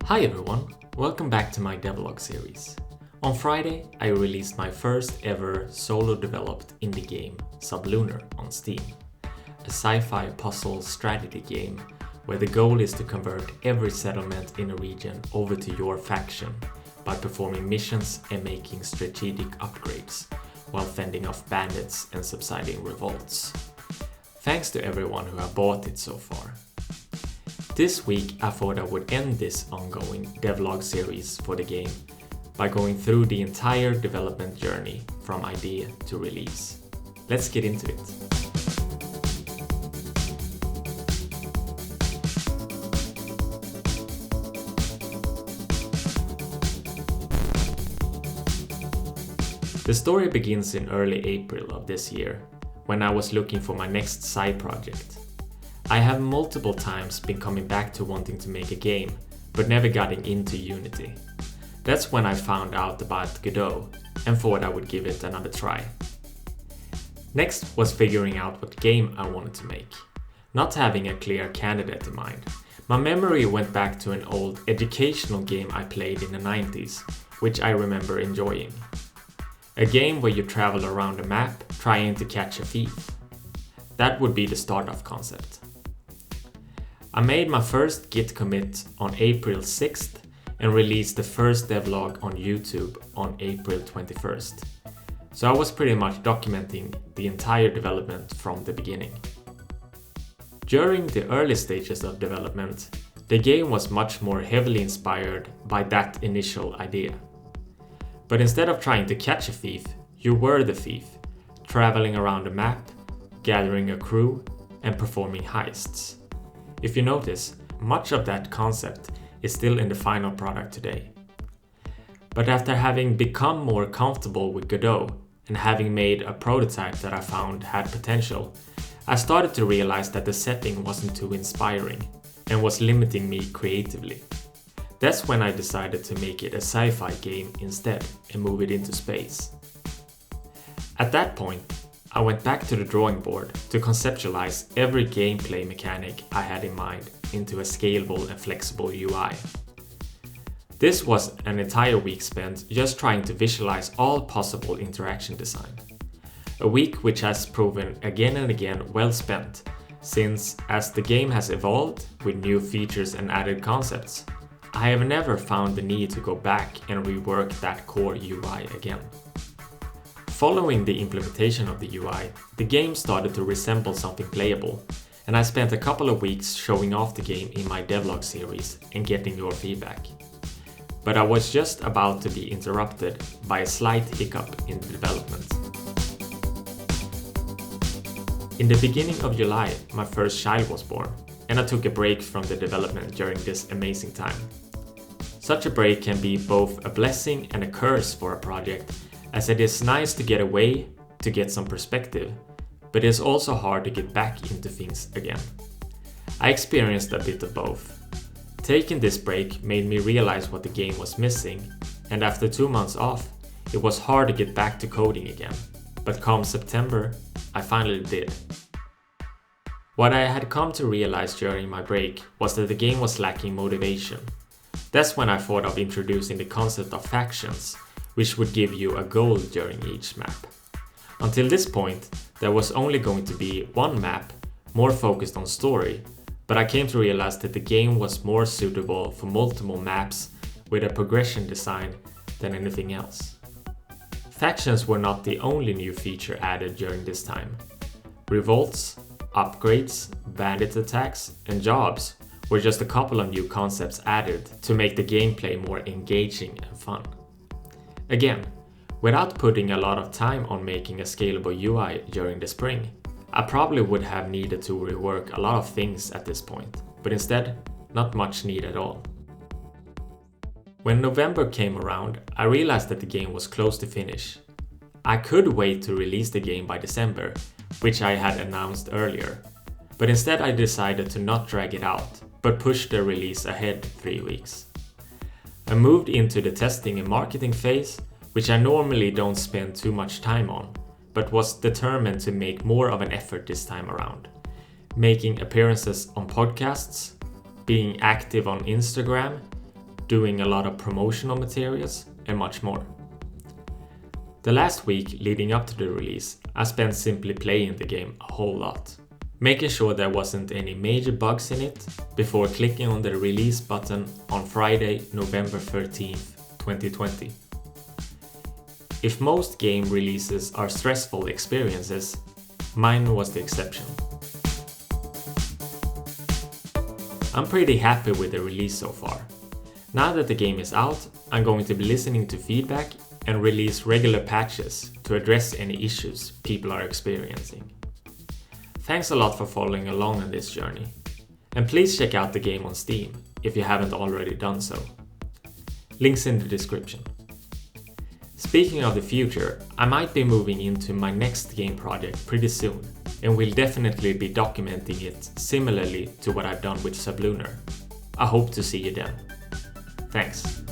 Hi everyone, welcome back to my Devlog series. On Friday, I released my first ever solo developed indie game, Sublunar, on Steam. A sci-fi puzzle strategy game where the goal is to convert every settlement in a region over to your faction by performing missions and making strategic upgrades while fending off bandits and subsiding revolts. Thanks to everyone who have bought it so far. This week I thought I would end this ongoing devlog series for the game by going through the entire development journey from idea to release. Let's get into it. The story begins in early April of this year, when I was looking for my next side project. I have multiple times been coming back to wanting to make a game, but never getting into Unity. That's when I found out about Godot and thought I would give it another try. Next was figuring out what game I wanted to make. Not having a clear candidate in mind, my memory went back to an old educational game I played in the 90s, which I remember enjoying. A game where you travel around a map trying to catch a thief. That would be the start-off concept. I made my first Git commit on April 6th and released the first devlog on YouTube on April 21st. So I was pretty much documenting the entire development from the beginning. During the early stages of development, the game was much more heavily inspired by that initial idea. But instead of trying to catch a thief, you were the thief, traveling around a map, gathering a crew, and performing heists. If you notice, much of that concept is still in the final product today. But after having become more comfortable with Godot and having made a prototype that I found had potential, I started to realize that the setting wasn't too inspiring and was limiting me creatively. That's when I decided to make it a sci-fi game instead and move it into space. At that point, I went back to the drawing board to conceptualize every gameplay mechanic I had in mind into a scalable and flexible UI. This was an entire week spent just trying to visualize all possible interaction design. A week which has proven again and again well spent, since as the game has evolved with new features and added concepts, I have never found the need to go back and rework that core UI again. Following the implementation of the UI, the game started to resemble something playable, and I spent a couple of weeks showing off the game in my devlog series and getting your feedback. But I was just about to be interrupted by a slight hiccup in the development. In the beginning of July, my first child was born, and I took a break from the development during this amazing time. Such a break can be both a blessing and a curse for a project, as it is nice to get away, to get some perspective, but it is also hard to get back into things again. I experienced a bit of both. Taking this break made me realize what the game was missing, and after 2 months off, it was hard to get back to coding again. But come September, I finally did. What I had come to realize during my break was that the game was lacking motivation. That's when I thought of introducing the concept of factions, which would give you a goal during each map. Until this point, there was only going to be one map, more focused on story, but I came to realize that the game was more suitable for multiple maps with a progression design than anything else. Factions were not the only new feature added during this time. Revolts, upgrades, bandit attacks, and jobs were just a couple of new concepts added to make the gameplay more engaging and fun. Again, without putting a lot of time on making a scalable UI during the spring, I probably would have needed to rework a lot of things at this point, but instead, not much need at all. When November came around, I realized that the game was close to finish. I could wait to release the game by December, which I had announced earlier, but instead I decided to not drag it out, but push the release ahead 3 weeks. I moved into the testing and marketing phase, which I normally don't spend too much time on, but was determined to make more of an effort this time around, making appearances on podcasts, being active on Instagram, doing a lot of promotional materials, and much more. The last week leading up to the release, I spent simply playing the game a whole lot, making sure there wasn't any major bugs in it before clicking on the release button on Friday, November 13th, 2020. If most game releases are stressful experiences, mine was the exception. I'm pretty happy with the release so far. Now that the game is out, I'm going to be listening to feedback and release regular patches to address any issues people are experiencing. Thanks a lot for following along on this journey, and please check out the game on Steam if you haven't already done so. Links in the description. Speaking of the future, I might be moving into my next game project pretty soon, and will definitely be documenting it similarly to what I've done with Sublunar. I hope to see you then. Thanks.